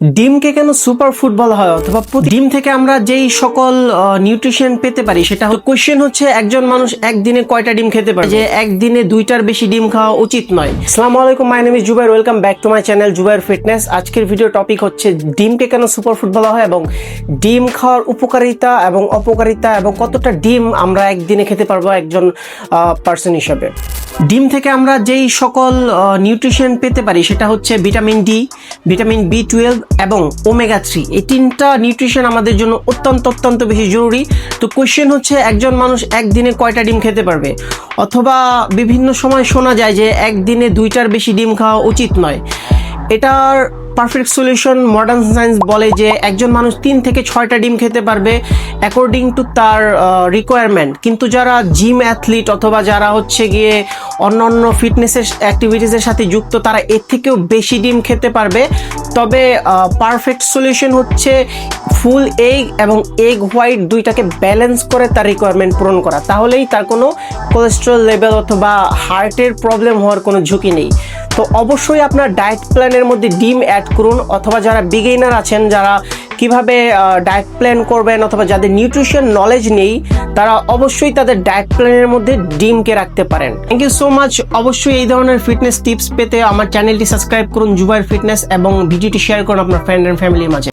ডিমকে কেন super food বলা হয় অথবা ডিম থেকে আমরা যেই সকল নিউট্রিশন পেতে পারি সেটা কোশ্চেন হচ্ছে একজন মানুষ একদিনে কয়টা ডিম খেতে পারে, যে একদিনে দুইটার বেশি ডিম খাওয়া উচিত নয়। আসসালামু আলাইকুম, my name is Zubair, welcome back to my channel Zubair fitness. আজকের ভিডিও টপিক হচ্ছে ডিমকে কেন সুপার ফুড বলা হয় এবং ডিম খাওয়ার উপকারিতা এবং অপকারিতা এবং কতটা ডিম আমরা একদিনে খেতে পারবো একজন পার্সন হিসাবে। ডিম থেকে আমরা যেই সকল নিউট্রিশন পেতে পারি সেটা হচ্ছে ভিটামিন ডি, ভিটামিন বি12 এবং ওমেগা 3। এই তিনটা নিউট্রিশন আমাদের জন্য অত্যন্ত বেশি জরুরি। তো কোয়েশ্চেন হচ্ছে একজন মানুষ একদিনে কয়টা ডিম খেতে পারবে, অথবা বিভিন্ন সময় শোনা যায় যে একদিনে দুইটার বেশি ডিম খাওয়া উচিত নয়। এটার পারফেক্ট সলিউশন মডার্ন সায়েন্স বলে যে একজন মানুষ 3 থেকে 6টা ডিম খেতে পারবে অ্যাকর্ডিং টু তার রিকোয়ারমেন্ট। কিন্তু যারা জিম অ্যাথলিট অথবা যারা হচ্ছে গিয়ে অন্যান্য ফিটনেসের অ্যাক্টিভিটিসের সাথে যুক্ত, তারা এর থেকেও বেশি ডিম খেতে পারবে। তবে পারফেক্ট সলিউশন হচ্ছে ফুল এগ এবং এগ হোয়াইট দুইটাকে ব্যালেন্স করে তার রিকোয়ারমেন্ট পূরণ করা, তাহলেই তার কোনো কোলেস্টেরল লেভেল অথবা হার্টের প্রবলেম হওয়ার কোনো ঝুঁকি নেই। তো অবশ্যই আপনার ডায়েট প্ল্যানের মধ্যে ডিম অ্যাড করুন, অথবা যারা বিগিনার আছেন, যারা কিভাবে ডায়েট প্ল্যান করবেন অথবা যাদের নিউট্রিশন নলেজ নেই, তারা অবশ্যই তাদের ডায়েট প্ল্যানের মধ্যে ডিমকে রাখতে পারেন। Thank you so much. অবশ্যই এই ধরনের ফিটনেস টিপস পেতে আমার চ্যানেলটি সাবস্ক্রাইব করুন জুবাইর ফিটনেস এবং ভিডিওটি শেয়ার করুন আপনার ফ্রেন্ড অ্যান্ড ফ্যামিলির মাঝে।